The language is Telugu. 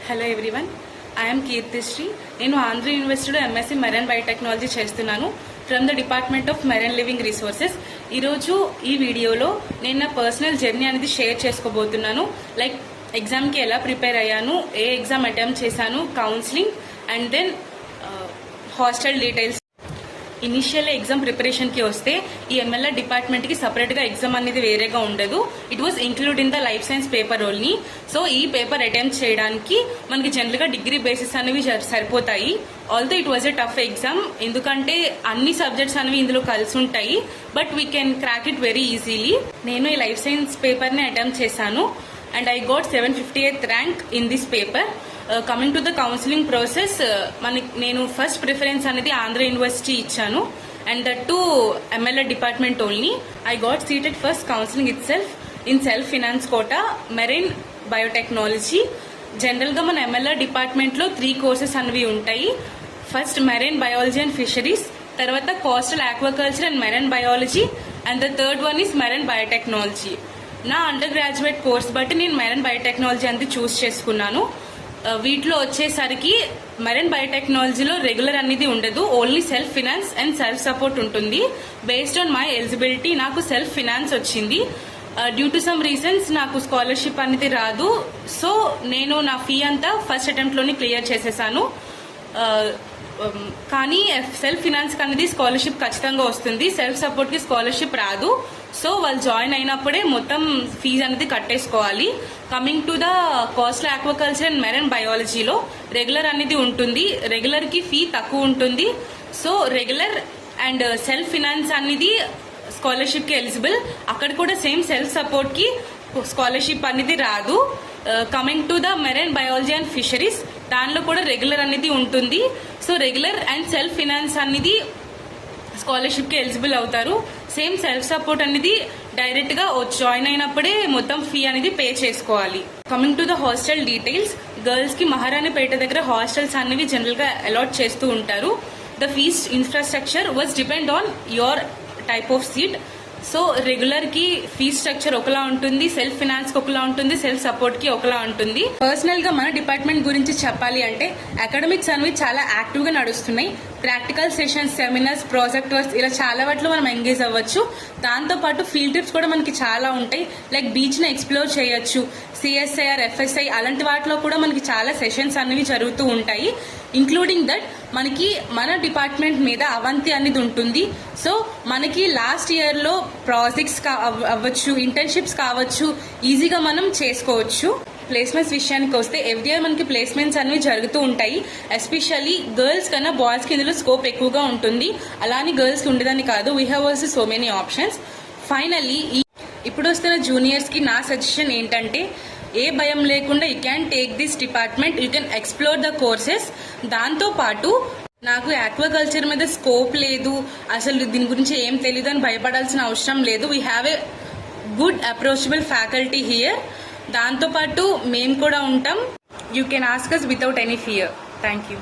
Hello everyone, I'm Keerthisri. నేను ఆంధ్ర యూనివర్సిటీలో ఎంఎస్సీ మెరైన్ బయోటెక్నాలజీ చేస్తున్నాను from the department of marine living resources. ఈరోజు ఈ వీడియోలో నేను నా పర్సనల్ జర్నీ అనేది షేర్ చేసుకోబోతున్నాను. లైక్ ఎగ్జామ్కి ఎలా ప్రిపేర్ అయ్యాను, ఏ ఎగ్జామ్ అటెంప్ట్ చేశాను, counselling and then hostel details. Initial exam ప్రిపరేషన్కి వస్తే ఈ ఎంఎల్ఆర్ డిపార్ట్మెంట్కి సపరేట్గా ఎగ్జామ్ అనేది వేరేగా ఉండదు. It was include in the life science paper only. So ఈ పేపర్ అటెంప్ట్ చేయడానికి మనకి జనరల్గా డిగ్రీ బేసిస్ అనేవి సరిపోతాయి. Although it was a tough exam, ఎందుకంటే అన్ని సబ్జెక్ట్స్ అనేవి ఇందులో కలిసి ఉంటాయి. But we can crack it very easily. నేను ఈ లైఫ్ సైన్స్ పేపర్ని అటెంప్ట్ చేశాను and I got 758th rank in this paper. Coming to the counselling process, నేను ఫస్ట్ ప్రిఫరెన్స్ అనేది ఆంధ్ర యూనివర్సిటీ ఇచ్చాను and that too MLR department only. I got seated first counselling itself in self finance quota marine biotechnology. జనరల్గా మన ఎంఎల్ఆర్ డిపార్ట్మెంట్లో 3 కోర్సెస్ అనేవి ఉంటాయి. First marine biology and fisheries, తర్వాత coastal aquaculture and marine biology and the third one is marine biotechnology. నా అండర్ గ్రాడ్యుయేట్ కోర్స్ బట్టి నేను మెరైన్ బయోటెక్నాలజీ అనేది చూస్ చేసుకున్నాను. వీటిలో వచ్చేసరికి మెరైన్ బయోటెక్నాలజీలో రెగ్యులర్ అనేది ఉండదు, only self finance and self support ఉంటుంది. బేస్డ్ ఆన్ మై ఎలిజిబిలిటీ నాకు సెల్ఫ్ ఫినాన్స్ వచ్చింది. డ్యూ టు సమ్ రీజన్స్ నాకు స్కాలర్షిప్ అనేది రాదు. సో నేను నా ఫీ అంతా ఫస్ట్ అటెంప్ట్లోనే క్లియర్ చేసేసాను. కానీ సెల్ఫ్ ఫినాన్స్ అనేది స్కాలర్షిప్ ఖచ్చితంగా వస్తుంది, సెల్ఫ్ సపోర్ట్కి స్కాలర్షిప్ రాదు. సో వాళ్ళు జాయిన్ అయినప్పుడే మొత్తం ఫీజు అనేది కట్టేసుకోవాలి. Coming to the coastal aquaculture and marine బయాలజీలో రెగ్యులర్ అనేది ఉంటుంది. రెగ్యులర్కి ఫీ తక్కువ ఉంటుంది. So regular and self finance అనేది స్కాలర్షిప్కి ఎలిజిబుల్. అక్కడ కూడా సేమ్ సెల్ఫ్ సపోర్ట్కి స్కాలర్షిప్ అనేది రాదు. Coming to the marine biology and fisheries, దానిలో కూడా రెగ్యులర్ అనేది ఉంటుంది. So regular and self finance అనేది స్కాలర్షిప్కి ఎలిజిబుల్ అవుతారు. సేమ్ సెల్ఫ్ సపోర్ట్ అనేది డైరెక్ట్గా జాయిన్ అయినప్పుడే మొత్తం ఫీ అనేది పే చేసుకోవాలి. Coming to the hostel details, గర్ల్స్కి మహారాణిపేట దగ్గర హాస్టల్స్ అనేవి జనరల్గా అలాట్ చేస్తూ ఉంటారు. The fees infrastructure was depend on your type of seat. So రెగ్యులర్కి ఫీ స్ట్రక్చర్ ఒకలా ఉంటుంది, సెల్ఫ్ ఫినాన్స్కి ఒకలా ఉంటుంది, సెల్ఫ్ సపోర్ట్కి ఒకలా ఉంటుంది. పర్సనల్గా మన డిపార్ట్మెంట్ గురించి చెప్పాలి అంటే అకాడమిక్స్ అనేవి చాలా యాక్టివ్గా నడుస్తున్నాయి. Practical sessions, seminars, project works ఇలా చాలా వాటిలో మనం ఎంగేజ్ అవ్వచ్చు. దాంతోపాటు ఫీల్డ్ ట్రిప్స్ కూడా మనకి చాలా ఉంటాయి. లైక్ బీచ్ని ఎక్స్ప్లోర్ చేయొచ్చు, సిఎస్ఐఆర్, ఎఫ్ఎస్ఐ అలాంటి వాటిలో కూడా మనకి చాలా సెషన్స్ అనేవి జరుగుతూ ఉంటాయి. ఇంక్లూడింగ్ దట్ మనకి మన డిపార్ట్మెంట్ మీద అవంతి అనేది ఉంటుంది. సో మనకి లాస్ట్ ఇయర్లో ప్రాజెక్ట్స్ అవ్వచ్చు, ఇంటర్న్షిప్స్ కావచ్చు, ఈజీగా మనం చేసుకోవచ్చు. ప్లేస్మెంట్స్ విషయానికి వస్తే ఎవ్రీ ఇయర్ మనకి ప్లేస్మెంట్స్ అనేవి జరుగుతూ ఉంటాయి. ఎస్పెషల్లీ గర్ల్స్ కన్నా బాయ్స్కి ఇందులో స్కోప్ ఎక్కువగా ఉంటుంది. అలానే గర్ల్స్కి ఉండదని కాదు, we have also so many options. Finally ఇప్పుడు వస్తున్న జూనియర్స్కి నా సజెషన్ ఏంటంటే, ఏ భయం లేకుండా you can take this department, you can explore the courses. దాంతోపాటు నాకు ఆక్వాకల్చర్ మీద స్కోప్ లేదు, అసలు దీని గురించి ఏం తెలియదు అని భయపడాల్సిన అవసరం లేదు. We have a good approachable faculty here. దాంతోపాటు మేము కూడా ఉంటాం. You can ask us without any fear. Thank you.